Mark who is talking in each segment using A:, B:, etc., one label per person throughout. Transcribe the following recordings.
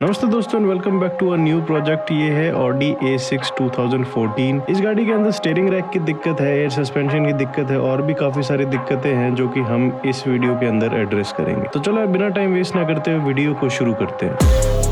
A: नमस्ते दोस्तों, welcome back to a new project. ये है ऑडी A6 2014। इस गाड़ी के अंदर स्टीयरिंग रैक की दिक्कत है, एयर सस्पेंशन की दिक्कत है और भी काफ़ी सारी दिक्कतें हैं जो कि हम इस वीडियो के अंदर एड्रेस करेंगे। तो चलो बिना टाइम वेस्ट ना करते हुए वीडियो को शुरू करते हैं।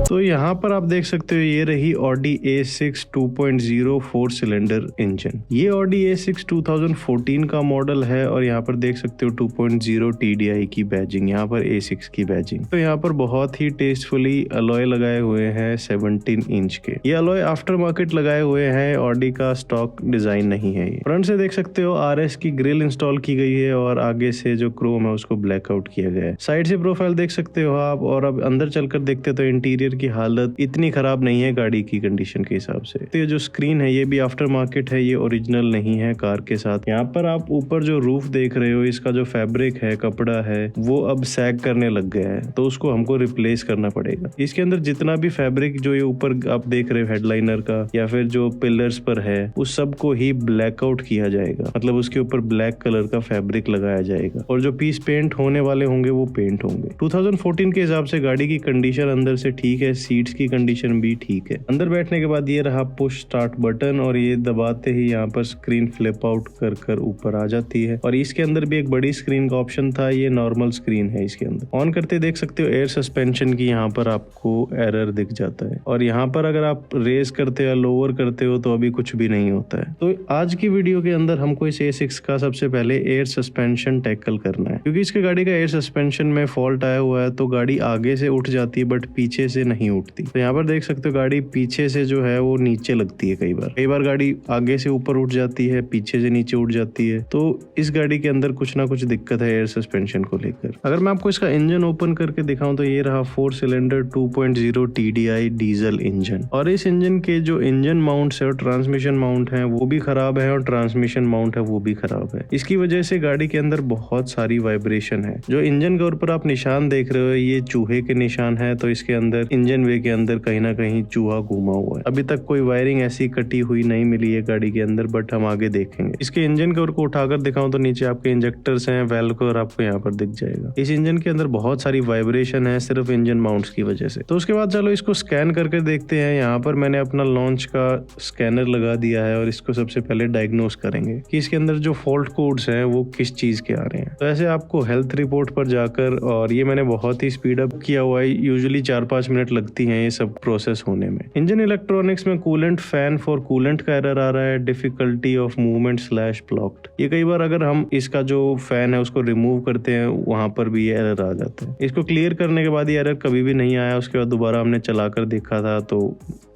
A: तो यहाँ पर आप देख सकते हो ये रही ऑडी A6 2.0 4 सिलेंडर इंजन। ये ऑडी A6 2014 का मॉडल है और यहाँ पर देख सकते हो 2.0 TDI की बैजिंग, यहाँ पर A6 की बैजिंग। तो यहाँ पर बहुत ही टेस्टफुली अलॉय लगाए हुए हैं 17 इंच के। ये अलॉय आफ्टर मार्केट लगाए हुए हैं, ऑडी का स्टॉक डिजाइन नहीं है। ये फ्रंट से देख सकते हो RS की ग्रिल इंस्टॉल की गई है और आगे से जो क्रोम है उसको ब्लैकआउट किया गया है। साइड से प्रोफाइल देख सकते हो आप, और अब अंदर चलकर देखते तो इंटीरियर की हालत इतनी खराब नहीं है गाड़ी की कंडीशन के हिसाब से। तो ये जो स्क्रीन है ये भी आफ्टर मार्केट है, ये ओरिजिनल नहीं है कार के साथ। यहाँ पर आप ऊपर जो रूफ देख रहे हो, इसका जो फैब्रिक है, कपड़ा है, वो अब सैग करने लग गया है, तो उसको हमको रिप्लेस करना पड़ेगा। इसके अंदर जितना भी फैब्रिक जो ये ऊपर आप देख रहे हो हेडलाइनर का या फिर जो पिलर्स पर है, उस सब को ही ब्लैकआउट किया जाएगा। मतलब उसके ऊपर ब्लैक कलर का फैब्रिक लगाया जाएगा और जो पीस पेंट होने वाले होंगे वो पेंट होंगे। 2014 के हिसाब से गाड़ी की कंडीशन अंदर से ठीक है, सीट्स की कंडीशन भी ठीक है। अंदर बैठने के बाद ये रहा पुश स्टार्ट बटन, और ये दबाते ही यहाँ पर स्क्रीन फ्लिप आउट कर ऊपर आ जाती है। और इसके अंदर भी एक बड़ी स्क्रीन का ऑप्शन था, ये नॉर्मल स्क्रीन है इसके अंदर। ऑन करते देख सकते हो एयर सस्पेंशन की यहाँ पर आपको एरर दिख जाता है, और यहाँ पर अगर आप रेस करते हो लोअर करते हो तो अभी कुछ भी नहीं होता है। तो आज की वीडियो के अंदर हमको इस A6 का सबसे पहले एयर सस्पेंशन टैकल करना है, क्योंकि इसके गाड़ी का एयर सस्पेंशन में फॉल्ट आया हुआ है। तो गाड़ी आगे से उठ जाती है बट पीछे से नहीं उठती। तो यहाँ पर देख सकते हो गाड़ी पीछे से जो है वो नीचे लगती है। कई बार गाड़ी आगे से ऊपर उठ जाती है, पीछे से नीचे उठ जाती है। तो इस गाड़ी के अंदर कुछ ना कुछ दिक्कत है एयर सस्पेंशन को लेकर। अगर मैं आपको इसका इंजन ओपन करके दिखाऊं तो ये रहा 4 सिलेंडर 2.0 TDI डीजल इंजन। और इस इंजन के जो इंजन माउंट्स है और ट्रांसमिशन माउंट है वो भी खराब है, और ट्रांसमिशन माउंट है वो भी खराब है। इसकी वजह से गाड़ी के अंदर बहुत सारी वाइब्रेशन है। जो इंजन के ऊपर आप निशान देख रहे हो ये चूहे के निशान है, तो इसके अंदर इंजन वे के अंदर कहीं ना कहीं चूहा घूमा हुआ है। अभी तक कोई वायरिंग ऐसी कटी हुई नहीं मिली है गाड़ी के अंदर, बट हम आगे देखेंगे। इसके इंजन के ऊपर को उठाकर दिखाऊं तो नीचे आपके इंजेक्टर्स हैं, वेल्व कवर आपको यहाँ पर दिख जाएगा। इस इंजन के अंदर बहुत सारी वाइब्रेशन है सिर्फ इंजन माउंट्स की वजह से। तो उसके बाद चलो इसको स्कैन करके देखते हैं। यहाँ पर मैंने अपना लॉन्च का स्कैनर लगा दिया है और इसको सबसे पहले डायग्नोस करेंगे कि इसके अंदर जो फॉल्ट कोड्स हैं वो किस चीज के आ रहे हैं। तो ऐसे आपको हेल्थ रिपोर्ट पर जाकर, और ये मैंने बहुत ही स्पीड अप किया हुआ है, यूजुअली 4-5 मिनट लगती हैं ये सब प्रोसेस होने में। इंजन इलेक्ट्रॉनिक्स में कूलेंट फैन फॉर कूलेंट का एरर आ रहा है, डिफिकल्टी ऑफ मूवमेंट / ब्लॉक्ड। ये कई बार अगर हम इसका जो फैन है उसको रिमूव करते हैं वहां पर भी ये एरर आ जाता है। इसको क्लियर करने के बाद ये एरर कभी भी नहीं आया। उसके बाद दोबारा हमने चलाकर देखा था तो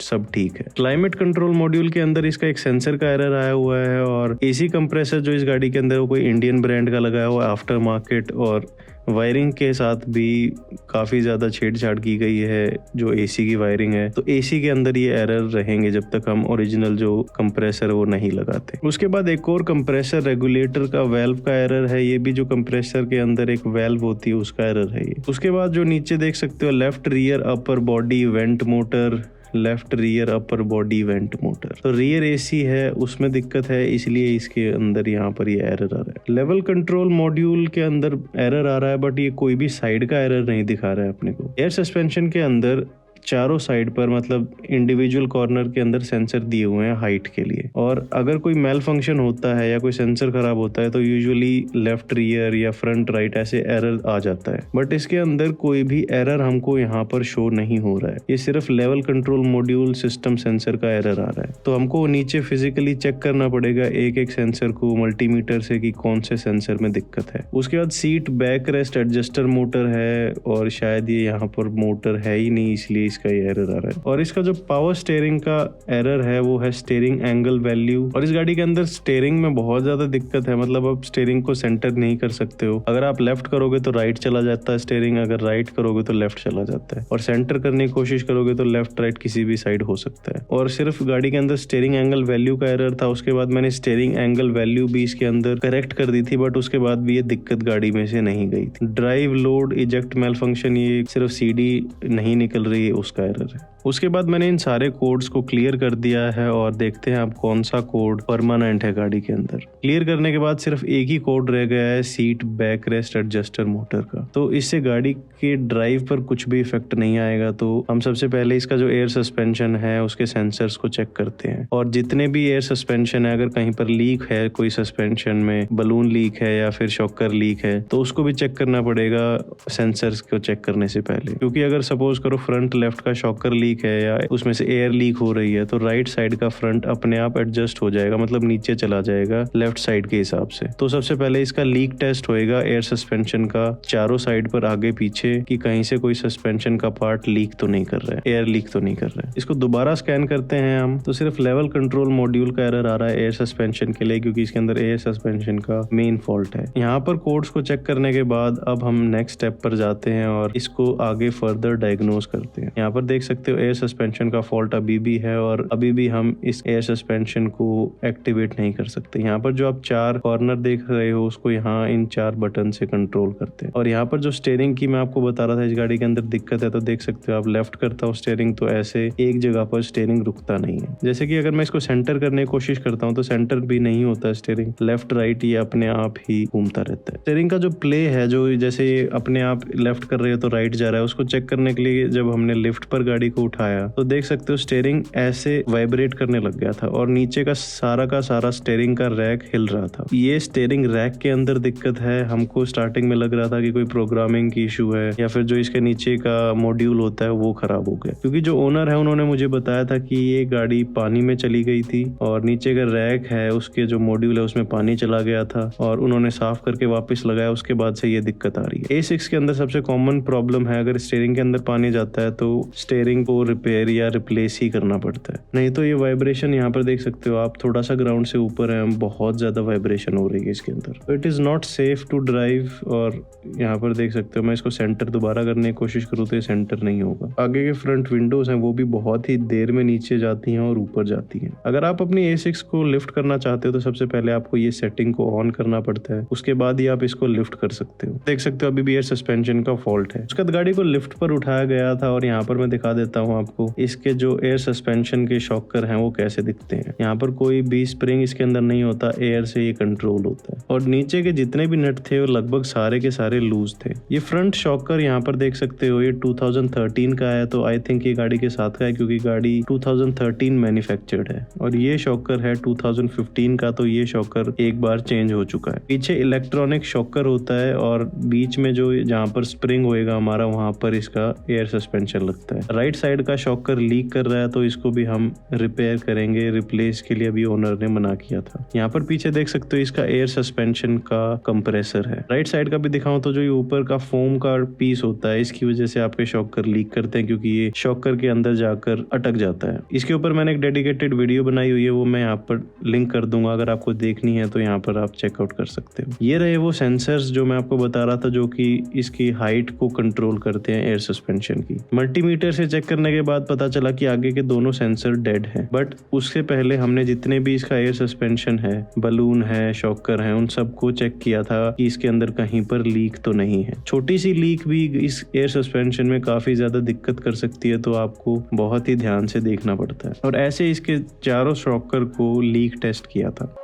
A: सब ठीक है। क्लाइमेट कंट्रोल मॉड्यूल के अंदर इसका एक सेंसर का एरर आया हुआ है, और AC कंप्रेसर जो इस गाड़ी के अंदर वो कोई इंडियन ब्रांड का लगाया हुआ है आफ्टर मार्केट, और वायरिंग के साथ भी काफ़ी ज़्यादा छेड़छाड़ की गई है जो AC की वायरिंग है। तो AC के अंदर ये एरर रहेंगे जब तक हम ओरिजिनल जो कंप्रेसर वो नहीं लगाते। उसके बाद एक और कंप्रेसर रेगुलेटर का वेल्व का एरर है, ये भी जो कंप्रेसर के अंदर एक वेल्व होती है उसका एरर है ये। उसके बाद जो नीचे देख सकते हो left rear upper body went motor, left rear upper body went motor. तो रियर AC है उसमें दिक्कत है, इसलिए इसके अंदर यहाँ पर ये एरर आ रहा है। लेवल कंट्रोल मॉड्यूल के अंदर एरर आ रहा है, बट ये कोई भी साइड का एरर नहीं दिखा रहा है अपने को। एयर सस्पेंशन के अंदर चारों साइड पर मतलब इंडिविजुअल कॉर्नर के अंदर सेंसर दिए हुए हैं हाइट के लिए, और अगर कोई मेल फंक्शन होता है या कोई सेंसर खराब होता है तो यूजुअली लेफ्ट रियर या फ्रंट राइट ऐसे एरर आ जाता है। बट इसके अंदर कोई भी एरर हमको यहाँ पर शो नहीं हो रहा है, ये सिर्फ level control module system sensor का एरर आ रहा है। तो हमको नीचे फिजिकली चेक करना पड़ेगा एक एक सेंसर को मल्टीमीटर से कि कौन से सेंसर में दिक्कत है। उसके बाद seat back rest adjuster motor है, और शायद ये यहाँ पर मोटर है ही नहीं इसलिए इसका ये एरर आ रहा है। और इसका जो पावर स्टीयरिंग का एरर है वो है स्टीयरिंग एंगल वैल्यू, और इस गाड़ी के अंदर स्टीयरिंग में बहुत ज्यादा दिक्कत है। मतलब आप स्टीयरिंग को सेंटर नहीं कर सकते हो, अगर आप लेफ्ट करोगे तो राइट चला जाता है स्टीयरिंग, अगर राइट करोगे तो लेफ्ट चला जाता है, और सेंटर करने की कोशिश करोगे तो लेफ्ट राइट किसी भी साइड हो सकता है। और सिर्फ गाड़ी के अंदर स्टीयरिंग एंगल वैल्यू का एरर था। उसके बाद मैंने स्टीयरिंग एंगल वैल्यू भी इसके अंदर करेक्ट कर दी थी, बट उसके बाद भी ये दिक्कत गाड़ी में से नहीं गई थी। Drive load eject mail function, ये सिर्फ CD नहीं निकल रही, उसका एरर है। उसके बाद मैंने इन सारे कोड्स को क्लियर कर दिया है और देखते हैं अब कौन सा कोड परमानेंट है गाड़ी के अंदर। क्लियर करने के बाद सिर्फ एक ही कोड रह गया है seat back rest adjuster motor का। तो इससे गाड़ी के ड्राइव पर कुछ भी इफेक्ट नहीं आएगा। तो हम सबसे पहले इसका जो एयर सस्पेंशन है उसके सेंसर्स को चेक करते हैं, और जितने भी एयर सस्पेंशन है अगर कहीं पर लीक है, कोई सस्पेंशन में बलून लीक है या फिर शॉकर लीक है, तो उसको भी चेक करना पड़ेगा सेंसर्स को चेक करने से पहले। क्योंकि अगर सपोज करो फ्रंट लेफ्ट का शॉकर लीक है या उसमें से एयर लीक हो रही है, तो राइट साइड का फ्रंट अपने आप एडजस्ट हो जाएगा, मतलब नीचे चला जाएगा लेफ्ट साइड के हिसाब से। तो सबसे पहले इसका लीक टेस्ट होएगा एयर सस्पेंशन का चारों साइड पर आगे पीछे, कि कहीं से कोई सस्पेंशन का पार्ट लीक तो नहीं कर रहा है, एयर लीक तो नहीं कर रहा है। इसको दोबारा स्कैन करते हैं हम, तो सिर्फ लेवल कंट्रोल मॉड्यूल का एरर आ रहा है एयर सस्पेंशन के लिए, क्योंकि इसके अंदर एयर सस्पेंशन का मेन फॉल्ट है। यहाँ पर कोड्स को चेक करने के बाद अब हम नेक्स्ट स्टेप पर जाते हैं और इसको आगे फर्दर डायग्नोज करते हैं। यहाँ पर देख सकते हो एयर सस्पेंशन का फॉल्ट अभी भी है और अभी भी हम इस एयर सस्पेंशन को एक्टिवेट नहीं कर सकते। यहाँ पर जो आप 4 कॉर्नर देख रहे हो उसको यहाँ इन 4 बटन से कंट्रोल करते हैं। और यहाँ पर जो स्टीयरिंग की मैं आपको बता रहा था इस गाड़ी के अंदर दिक्कत है, तो देख सकते हो आप लेफ्ट करता हूँ स्टीयरिंग तो ऐसे एक जगह पर स्टीयरिंग रुकता नहीं है। जैसे कि अगर मैं इसको सेंटर करने की कोशिश करता हूँ तो सेंटर भी नहीं होता, स्टीयरिंग लेफ्ट राइट ये अपने आप ही घूमता रहता है। स्टीयरिंग का जो प्ले है, जो जैसे अपने आप लेफ्ट कर रहे हो तो राइट जा रहा है, उसको चेक करने के लिए जब हमने लिफ्ट पर गाड़ी को उठाया तो देख सकते हो स्टीयरिंग ऐसे वाइब्रेट करने लग गया था और नीचे का सारा स्टीयरिंग का रैक हिल रहा था। ये स्टीयरिंग रैक के अंदर दिक्कत है। हमको स्टार्टिंग में लग रहा था कि कोई प्रोग्रामिंग की इशू है या फिर जो इसके नीचे का मॉड्यूल होता है वो खराब हो गया, क्योंकि जो ओनर है उन्होंने मुझे बताया था कि ये गाड़ी पानी में चली गई थी और नीचे का रैक है उसके जो मॉड्यूल है उसमें पानी चला गया था और उन्होंने साफ करके वापस लगाया, उसके बाद से ये दिक्कत आ रही है। A6 के अंदर सबसे कॉमन प्रॉब्लम है, अगर स्टीयरिंग के अंदर पानी जाता है तो स्टीयरिंग को रिपेयर या रिप्लेस ही करना पड़ता है, नहीं तो ये वाइब्रेशन यहाँ पर देख सकते हो आप, थोड़ा सा ग्राउंड से ऊपर है, बहुत ज्यादा वाइब्रेशन हो रही है इसके अंदर। तो it is not safe to drive. और यहाँ पर देख सकते हो मैं इसको सेंटर दोबारा करने की कोशिश करूँ तो ये सेंटर नहीं होगा। आगे के फ्रंट विंडोज हैं वो भी बहुत ही देर में नीचे जाती हैं और ऊपर जाती हैं। अगर आप अपनी A6 को लिफ्ट करना चाहते हो तो सबसे पहले आपको ये सेटिंग को ऑन करना पड़ता है, उसके बाद ही आप इसको लिफ्ट कर सकते हो। देख सकते हो अभी भी एयर सस्पेंशन का फॉल्ट है। उसके बाद गाड़ी को लिफ्ट पर उठाया गया था और यहाँ पर मैं दिखा देता हूँ आपको इसके जो एयर सस्पेंशन के शॉकर हैं वो कैसे दिखते हैं। यहाँ पर कोई भी स्प्रिंग इसके अंदर नहीं होता, एयर से ये कंट्रोल होता है। और नीचे के जितने भी नट थे वो लगभग सारे के सारे लूज थे। ये फ्रंट शॉकर यहाँ पर देख सकते हो ये 2013 का है, तो आई थिंक ये गाड़ी के साथ का है क्योंकि गाड़ी 2013 मैन्युफैक्चर्ड है। और ये शॉकर है 2015 का, तो ये शॉकर एक बार चेंज हो चुका है। पीछे इलेक्ट्रॉनिक शॉकर होता है और बीच में जो जहाँ पर स्प्रिंग होएगा हमारा वहां पर इसका एयर सस्पेंशन लगता है। राइट साइड का शॉकर लीक कर रहा है तो इसको भी हम रिपेयर करेंगे, रिप्लेस के लिए अभी ओनर ने मना किया था। यहाँ पर पीछे देख सकते हो इसका एयर सस्पेंशन का कंप्रेसर है। राइट साइड का भी दिखाऊं तो जो ये ऊपर का फोम का पीस होता है इसकी वजह से आपके शॉकर लीक करते हैं, क्योंकि ये शॉकर के अंदर जाकर अटक जाता है। इसके ऊपर मैंने एक डेडिकेटेड वीडियो बनाई हुई है, वो मैं यहाँ पर लिंक कर दूंगा, अगर आपको देखनी है तो यहाँ पर आप चेकआउट कर सकते हो। ये रहे वो सेंसर्स जो मैं आपको बता रहा था, जो कि इसकी हाइट को कंट्रोल करते हैं एयर सस्पेंशन की। मल्टीमीटर से चेक करने के बाद पता चला कि आगे के दोनों सेंसर डेड हैं, बट उससे पहले हमने जितने भी इसका एयर सस्पेंशन है, बलून है, शॉकर है, उन सबको चेक किया था कि इसके अंदर कहीं पर लीक तो नहीं है। छोटी सी लीक भी इस एयर सस्पेंशन में काफी ज्यादा दिक्कत कर सकती है, तो आपको बहुत ही ध्यान से देखना पड़ता है। और ऐसे इसके चारों शॉकर को लीक टेस्ट किया था।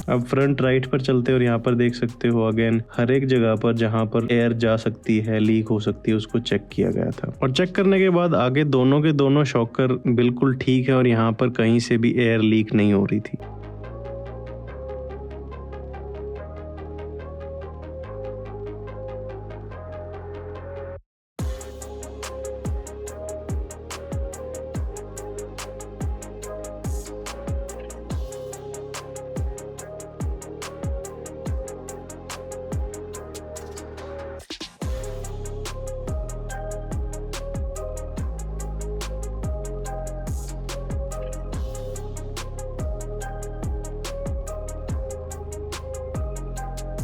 A: अब फ्रंट राइट पर चलते और यहाँ पर देख सकते हो अगेन हर एक जगह पर जहाँ पर एयर जा सकती है, लीक हो सकती है, उसको चेक किया गया था। और चेक करने के बाद आगे दोनों के दोनों शॉकर बिल्कुल ठीक है और यहाँ पर कहीं से भी एयर लीक नहीं हो रही थी।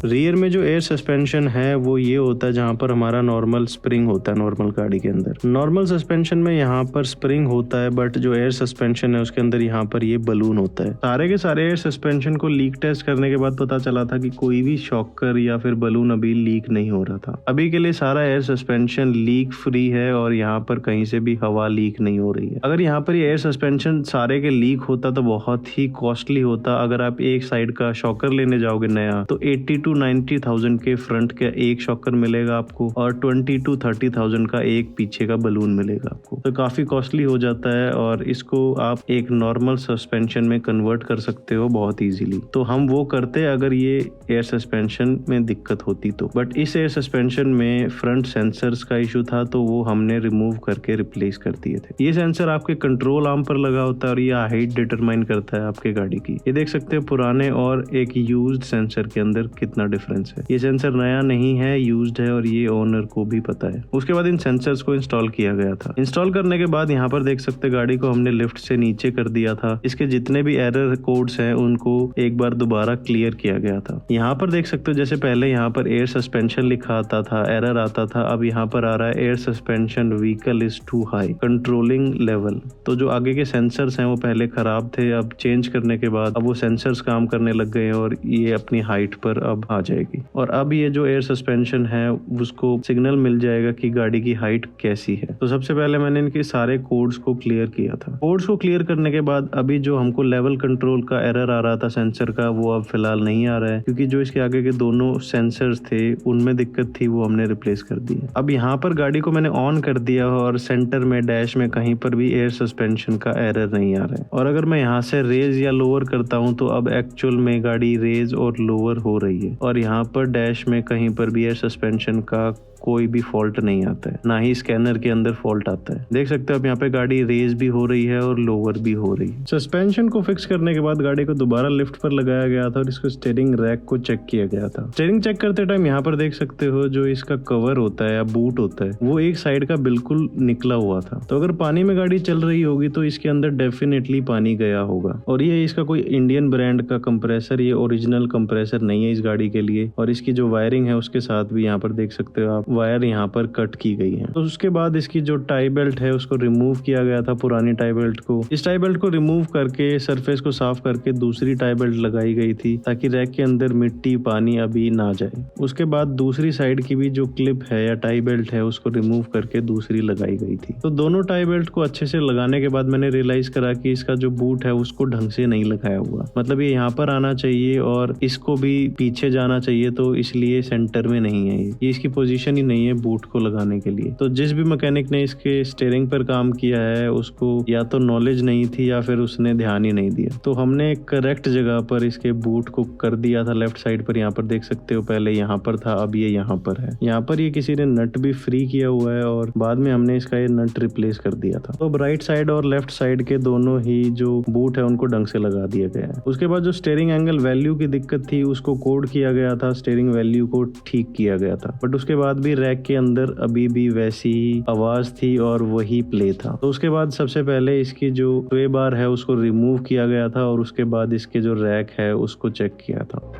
A: रियर में जो एयर सस्पेंशन है वो ये होता है जहाँ पर हमारा नॉर्मल स्प्रिंग होता है नॉर्मल गाड़ी के अंदर। नॉर्मल सस्पेंशन में यहाँ पर स्प्रिंग होता है, बट जो एयर सस्पेंशन है उसके अंदर यहाँ पर ये बलून होता है। सारे के सारे एयर सस्पेंशन को लीक टेस्ट करने के बाद पता चला था कि कोई भी शॉकर या फिर बलून अभी लीक नहीं हो रहा था। अभी के लिए सारा एयर सस्पेंशन लीक फ्री है और यहाँ पर कहीं से भी हवा लीक नहीं हो रही है। अगर यहाँ पर ये एयर सस्पेंशन सारे के लीक होता तो बहुत ही कॉस्टली होता। अगर आप एक साइड का शॉकर लेने जाओगे नया तो 80 to 90,000 के फ्रंट का एक शॉकर मिलेगा आपको और 20 to 30,000 का एक पीछे का बलून मिलेगा आपको, तो काफी कॉस्टली हो जाता है। और इसको आप एक नॉर्मल सस्पेंशन में कन्वर्ट कर सकते हो बहुत इजीली। तो हम वो करते अगर ये एयर सस्पेंशन में दिक्कत होती तो, बट इस एयर सस्पेंशन में फ्रंट सेंसर्स का इशू था तो वो हमने रिमूव करके रिप्लेस कर दिए थे। ये सेंसर आपके कंट्रोल आर्म पर लगा होता है और ये हाइट डिटरमाइन करता है आपके गाड़ी की। ये देख सकते हो पुराने और एक यूज्ड सेंसर के अंदर कितना डिफरेंस है। ये सेंसर नया नहीं है, यूज्ड है और ये ओनर को भी पता है। उसके बाद इन सेंसर्स को इंस्टॉल किया गया था। इंस्टॉल करने के बाद यहाँ पर देख सकते गाड़ी को हमने लिफ्ट से नीचे कर दिया था। इसके जितने भी एरर कोड्स हैं उनको एक बार दोबारा क्लियर किया गया था। यहाँ पर देख सकते हो जैसे पहले यहाँ पर एयर सस्पेंशन लिखा आता था, एरर आता था, अब यहाँ पर आ रहा है air suspension vehicle is too high controlling level. तो जो आगे के सेंसर्स हैं वो पहले खराब थे, अब चेंज करने के बाद अब वो सेंसर्स काम करने लग गए हैं और ये अपनी हाइट पर अब आ जाएगी। और अब ये जो एयर सस्पेंशन है उसको सिग्नल मिल जाएगा कि गाड़ी की हाइट कैसी है। तो सबसे पहले मैंने इनके सारे कोड्स को क्लियर किया था। कोड्स को क्लियर करने के बाद अभी जो हमको लेवल कंट्रोल का एरर आ रहा था सेंसर का वो अब फिलहाल नहीं आ रहा है, क्योंकि जो इसके आगे के दोनों सेंसर्स थे उनमें दिक्कत थी, वो हमने रिप्लेस कर दी। अब यहाँ पर गाड़ी को मैंने ऑन कर दिया और सेंटर में डैश में कहीं पर भी एयर सस्पेंशन का एरर नहीं आ रहा है। और अगर मैं यहाँ से रेज या लोअर करता हूँ तो अब एक्चुअल में गाड़ी रेज और लोअर हो रही है और यहाँ पर डैश में कहीं पर भी एयर सस्पेंशन का कोई भी फॉल्ट नहीं आता है, ना ही स्कैनर के अंदर फॉल्ट आता है। देख सकते हो आप यहाँ पे गाड़ी रेज भी हो रही है और लोअर भी हो रही है। सस्पेंशन को फिक्स करने के बाद गाड़ी को दोबारा लिफ्ट पर लगाया गया था और इसको स्टीयरिंग रैक को चेक किया गया था। स्टीयरिंग चेक करते टाइम यहाँ पर देख सकते हो जो इसका कवर होता है या बूट होता है वो एक साइड का बिल्कुल निकला हुआ था। तो अगर पानी में गाड़ी चल रही होगी तो इसके अंदर डेफिनेटली पानी गया होगा। और ये इसका कोई इंडियन ब्रांड का कंप्रेसर, ये ओरिजिनल कंप्रेसर नहीं है इस गाड़ी के लिए। और इसकी जो वायरिंग है उसके साथ भी यहाँ पर देख सकते हो आप वायर यहाँ पर कट की गई है। तो उसके बाद इसकी जो टाई बेल्ट है उसको रिमूव किया गया था, पुरानी टाई बेल्ट को। इस टाई बेल्ट को रिमूव करके सरफेस को साफ करके दूसरी टाई बेल्ट लगाई गई थी ताकि रैक के अंदर मिट्टी पानी अभी ना जाए। उसके बाद दूसरी साइड की भी जो क्लिप है या टाई बेल्ट है उसको रिमूव करके दूसरी लगाई गई थी। तो दोनों टाई बेल्ट को अच्छे से लगाने के बाद मैंने रियलाइज करा कि इसका जो बूट है उसको ढंग से नहीं लगाया हुआ। मतलब ये यहाँ पर आना चाहिए और इसको भी पीछे जाना चाहिए, तो इसलिए सेंटर में नहीं है। ये इसकी पोजीशन ही नहीं है बूट को लगाने के लिए। तो जिस भी मैकेनिक ने इसके स्टीयरिंग पर काम किया है उसको या तो नॉलेज नहीं थी या फिर उसने ध्यान ही नहीं दिया। तो हमने करेक्ट जगह पर इसके बूट को कर दिया था लेफ्ट साइड पर। यहाँ पर देख सकते हो पहले यहाँ पर था, अब ये यहाँ पर है। यहाँ पर ये किसी ने नट भी फ्री किया हुआ है और बाद में हमने इसका ये नट रिप्लेस कर दिया था। तो अब राइट साइड और लेफ्ट साइड के दोनों ही जो बूट है उनको ढंग से लगा दिया गया है। उसके बाद जो स्टीयरिंग एंगल वैल्यू की दिक्कत थी उसको कोड किया गया था, स्टीयरिंग वैल्यू को ठीक किया गया था। बट उसके बाद भी रैक के अंदर अभी भी वैसी ही आवाज थी और वही प्ले था। तो उसके बाद सबसे पहले इसकी जो स्वे बार है उसको रिमूव किया गया था और उसके बाद इसके जो रैक है उसको चेक किया था।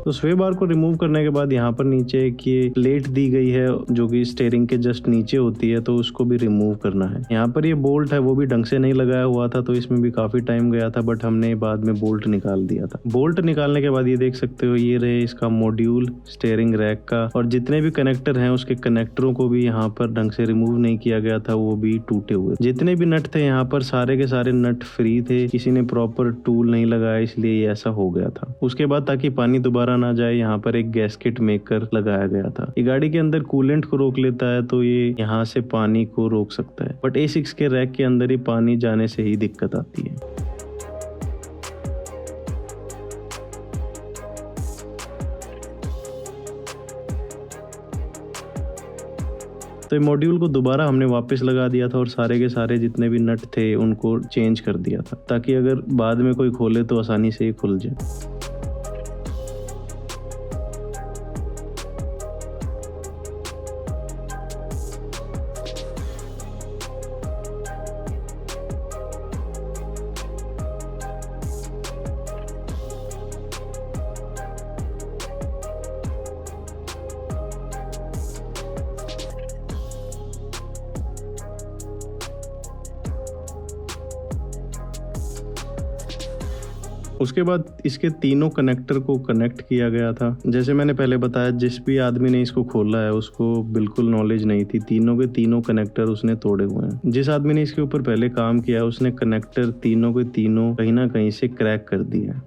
A: तो स्वे बार को रिमूव करने के बाद यहाँ पर नीचे एक ये प्लेट दी गई है जो कि स्टीयरिंग के जस्ट नीचे होती है, तो उसको भी रिमूव करना है। यहाँ पर ये बोल्ट है वो भी ढंग से नहीं लगाया हुआ था, तो इसमें भी काफी टाइम गया था, बट हमने बाद में बोल्ट निकाल दिया था। बोल्ट निकालने के बाद ये देख सकते हो ये रहे इसका मॉड्यूल स्टीयरिंग रैक का, और जितने भी कनेक्टर हैं उसके कनेक्टरों को भी यहाँ पर ढंग से रिमूव नहीं किया गया था, वो भी टूटे हुए। जितने भी नट थे यहाँ पर सारे के सारे नट फ्री थे, किसी ने प्रॉपर टूल नहीं लगाया, इसलिए ये ऐसा हो गया था। उसके बाद ताकि पानी दोबारा ना जाए यहाँ पर एक गैस्केट मेकर लगाया गया था। ये गाड़ी के अंदर कूलेंट को रोक लेता है, तो ये यहाँ से पानी को रोक सकता है, बट A6 के रैक के अंदर ही पानी जाने से ही दिक्कत आती है। तो तो ये मॉड्यूल को दोबारा हमने वापस लगा दिया था और सारे के सारे जितने भी नट थे उनको चेंज कर दिया था, ताकि अगर बाद में कोई खोले तो आसानी से ये खुल जाए। उसके बाद इसके तीनों कनेक्टर को कनेक्ट किया गया था। जैसे मैंने पहले बताया, जिस भी आदमी ने इसको खोला है उसको बिल्कुल नॉलेज नहीं थी, तीनों के तीनों कनेक्टर उसने तोड़े हुए हैं। जिस आदमी ने इसके ऊपर पहले काम किया है उसने कनेक्टर तीनों के तीनों कहीं ना कहीं से क्रैक कर दिए हैं।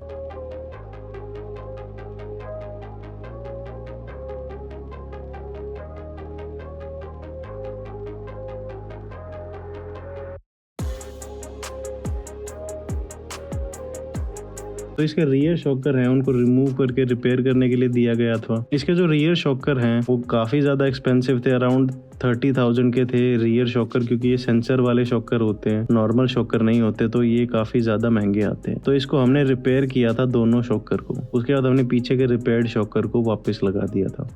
A: तो इसके रियर शॉकर हैं उनको रिमूव करके रिपेयर करने के लिए दिया गया था। इसके जो रियर शॉकर हैं वो काफ़ी ज़्यादा एक्सपेंसिव थे, अराउंड 30,000 के थे रियर शॉकर, क्योंकि ये सेंसर वाले शॉकर होते हैं, नॉर्मल शॉकर नहीं होते, तो ये काफ़ी ज़्यादा महंगे आते हैं। तो इसको हमने रिपेयर किया था दोनों शॉकर को। उसके बाद हमने पीछे के रिपेयर्ड शॉकर को वापस लगा दिया था।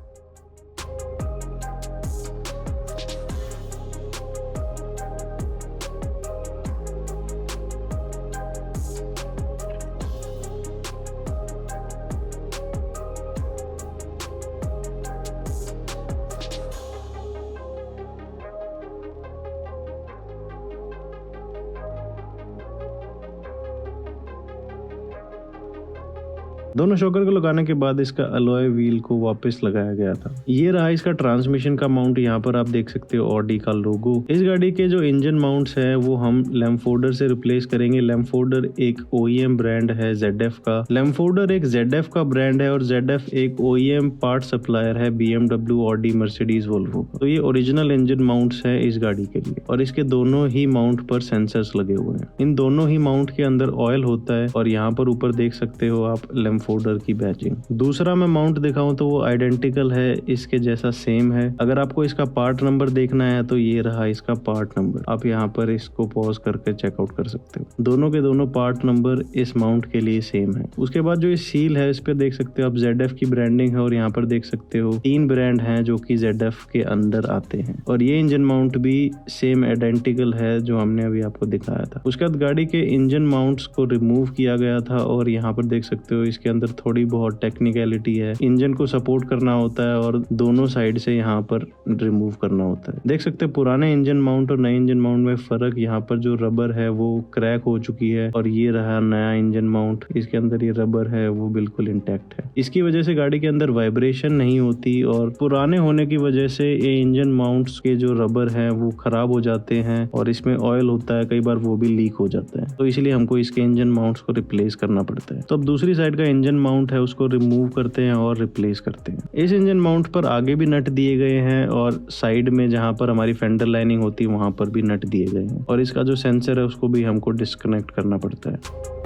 A: दोनों शॉकर को लगाने के बाद इसका अलॉय व्हील को वापस लगाया गया था। ये रहा इसका ट्रांसमिशन का माउंट। यहाँ पर आप देख सकते हो ऑडी का लोगो। इस गाड़ी के जो इंजन माउंट्स हैं वो हम लैम्फोर्डर से रिप्लेस करेंगे। लैम्फोर्डर एक OEM ब्रांड है ZF का। लैम्फोर्डर एक ZF का ब्रांड है और ZF एक OEM पार्ट सप्लायर है BMW, ऑडी, मर्सिडीज, वोल्वो। तो ये ओरिजिनल इंजन माउंट्स है इस गाड़ी के लिए और इसके दोनों ही माउंट पर सेंसर्स लगे हुए हैं। इन दोनों ही माउंट के अंदर ऑयल होता है और यहाँ पर ऊपर देख सकते हो आप फोल्डर की बैचिंग। दूसरा मैं माउंट दिखाऊं तो वो आइडेंटिकल है, इसके जैसा सेम है। अगर आपको इसका पार्ट नंबर देखना है तो ये रहा इसका पार्ट नंबर। आप यहाँ पर इसको पॉज करके चेकआउट कर सकते हो। दोनों के दोनों पार्ट नंबर इस माउंट के लिए सेम है। उसके बाद जो ये सील है इस पे देख सकते हो आप ZF की ब्रांडिंग है और यहाँ पर देख सकते हो 3 ब्रांड हैं जो कि ZF के अंदर आते हैं और ये इंजन माउंट भी सेम आइडेंटिकल है जो हमने अभी आपको दिखाया था। उसके बाद गाड़ी के इंजन माउंट्स को रिमूव किया गया था और यहाँ पर देख सकते हो इसके अंदर थोड़ी बहुत टेक्निकलिटी है। इंजन को सपोर्ट करना होता है और दोनों साइड से यहाँ पर रिमूव करना होता है। देख सकते हैं पुराने इंजन माउंट और नए इंजन माउंट में फर्क। यहाँ पर जो रबर है वो क्रैक हो चुकी है और ये रहा नया इंजन माउंट। इसके अंदर ये रबर है वो बिल्कुल इंटैक्ट है। इसकी वजह से गाड़ी के अंदर वाइब्रेशन नहीं होती और पुराने होने की वजह से ये इंजन माउंट्स के जो रबर है वो खराब हो जाते हैं और इसमें ऑयल होता है, कई बार वो भी लीक हो जाता है। तो इसलिए हमको इसके इंजन माउंट्स को रिप्लेस करना पड़ता है। तो अब दूसरी साइड का इंजन माउंट है उसको रिमूव करते हैं और रिप्लेस करते हैं। इस इंजन माउंट पर आगे भी नट दिए गए हैं और साइड में जहां पर हमारी फेंडर लाइनिंग होती है वहां पर भी नट दिए गए हैं और इसका जो सेंसर है उसको भी हमको डिस्कनेक्ट करना पड़ता है।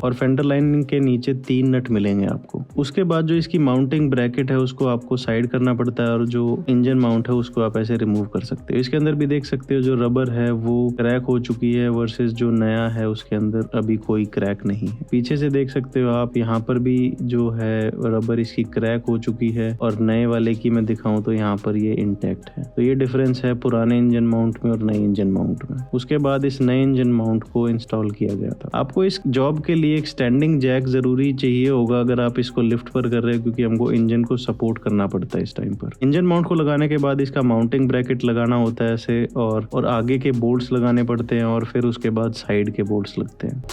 A: और फेंडर लाइनिंग के नीचे 3 नट मिलेंगे आपको। उसके बाद जो इसकी माउंटिंग ब्रैकेट है उसको आपको साइड करना पड़ता है और जो इंजन माउंट है उसको आप ऐसे रिमूव कर सकते हो। इसके अंदर भी देख सकते हो जो रबर है वो क्रैक हो चुकी है वर्सेस जो नया है उसके अंदर अभी कोई क्रैक नहीं है। पीछे से देख सकते हो आप यहाँ पर भी जो है रबर इसकी क्रैक हो चुकी है और नए वाले की मैं दिखाऊं तो यहाँ पर ये इंटैक्ट है। तो ये डिफरेंस है पुराने इंजन माउंट में और नए इंजन माउंट में। उसके बाद इस नए इंजन माउंट को इंस्टॉल किया गया था। आपको इस जॉब के लिए एक स्टैंडिंग जैक जरूरी चाहिए होगा अगर आप इसको लिफ्ट पर कर रहे हैं, क्योंकि हमको इंजन को सपोर्ट करना पड़ता है इस टाइम पर। इंजन माउंट को लगाने के बाद इसका माउंटिंग ब्रैकेट लगाना होता है ऐसे और आगे के बोल्ट्स लगाने पड़ते हैं और फिर उसके बाद साइड के बोल्ट्स लगते हैं।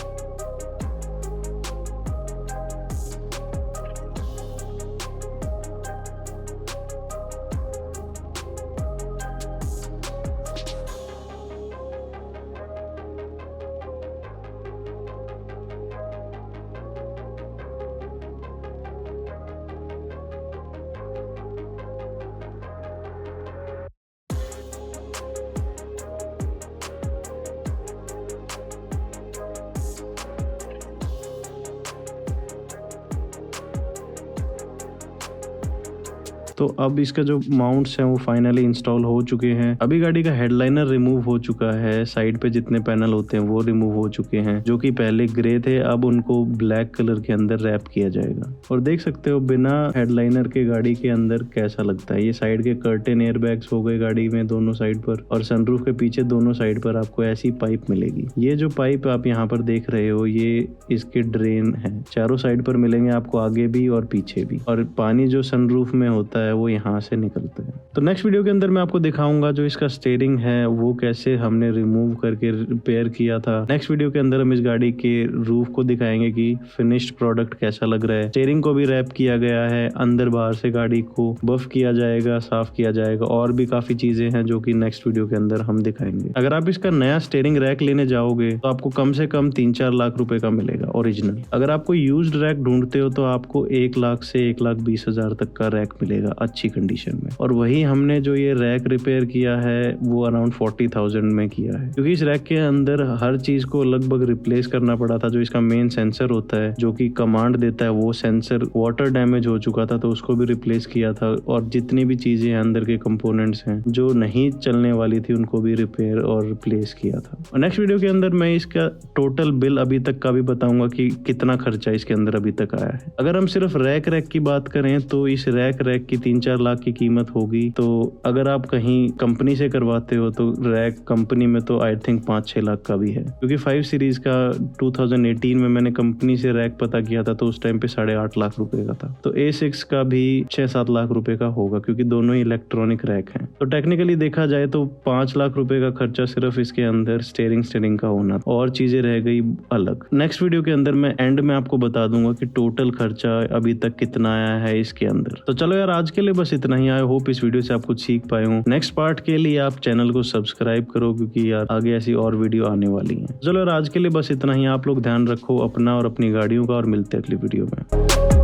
A: तो अब इसका जो माउंट्स हैं वो फाइनली इंस्टॉल हो चुके हैं। अभी गाड़ी का हेडलाइनर रिमूव हो चुका है, साइड पे जितने पैनल होते हैं वो रिमूव हो चुके हैं, जो कि पहले ग्रे थे, अब उनको ब्लैक कलर के अंदर रैप किया जाएगा। और देख सकते हो बिना हेडलाइनर के गाड़ी के अंदर कैसा लगता है। ये साइड के कर्टेन एयर बैग्स हो गए गाड़ी में दोनों साइड पर, और सनरूफ के पीछे दोनों साइड पर आपको ऐसी पाइप मिलेगी। ये जो पाइप आप यहाँ पर देख रहे हो ये इसके ड्रेन है, चारों साइड पर मिलेंगे आपको, आगे भी और पीछे भी, और पानी जो सनरूफ में होता है वो यहाँ से निकलता है। तो नेक्स्ट वीडियो के अंदर मैं आपको दिखाऊंगा जो इसका स्टीयरिंग है वो कैसे हमने रिमूव करके रिपेयर किया था। नेक्स्ट वीडियो के अंदर हम इस गाड़ी के रूफ को दिखाएंगे कि फिनिश्ड प्रोडक्ट कैसा लग रहा है। स्टीयरिंग को भी रैप किया गया है, अंदर बाहर से गाड़ी को बफ किया जाएगा, साफ किया जाएगा, और भी काफी चीजें हैं जो कि नेक्स्ट वीडियो के अंदर हम दिखाएंगे। अगर आप इसका नया स्टीयरिंग रैक लेने जाओगे तो आपको कम से कम 3-4 लाख रुपए का मिलेगा ओरिजिनल। अगर आपको यूज्ड रैक ढूंढते हो तो आपको 1 लाख से 1,20,000 तक का रैक मिलेगा अच्छी कंडीशन में। और वही हमने जो ये रैक रिपेयर किया है वो अराउंड 40,000 में किया है, क्योंकि इस रैक के अंदर हर चीज को लगभग रिप्लेस करना पड़ा था। जो इसका मेन सेंसर होता है जो कि कमांड देता है, वो सेंसर वाटर डैमेज हो चुका था तो उसको भी रिप्लेस किया था, और जितनी भी चीजें अंदर के कंपोनेंट्स हैं जो नहीं चलने वाली थी उनको भी रिपेयर और रिप्लेस किया था। और नेक्स्ट वीडियो के अंदर मैं इसका टोटल बिल अभी तक का भी बताऊंगा कि कितना खर्चा इसके अंदर अभी तक आया है। अगर हम सिर्फ रैक की बात करें तो इस रैक की 3-4 लाख की कीमत होगी। तो अगर आप कहीं कंपनी से करवाते हो तो रैक कंपनी में तो आई थिंक 5-6 लाख का भी है, क्योंकि 5 सीरीज का 2018 में मैंने कंपनी से रैक पता किया था तो उस टाइम पे 8.5 लाख रुपए का था। तो A6 का भी 6-7 लाख रुपए का होगा, क्योंकि दोनों ही इलेक्ट्रॉनिक रैक हैं। तो टेक्निकली देखा जाए तो 5 लाख रुपए का खर्चा सिर्फ इसके अंदर स्टीयरिंग का होना, और चीजें रह गई अलग। नेक्स्ट वीडियो के अंदर मैं एंड में आपको बता दूंगा कि टोटल खर्चा अभी तक कितना आया है इसके अंदर। तो चलो यार आज के लिए बस इतना ही। आई होप इस वीडियो से आप कुछ सीख पाए हो। नेक्स्ट पार्ट के लिए आप चैनल को सब्सक्राइब करो, क्योंकि यार आगे ऐसी और वीडियो आने वाली है। चलो यार आज के लिए बस इतना ही। आप लोग ध्यान रखो अपना और अपनी गाड़ियों का, और मिलते हैं अगली वीडियो में।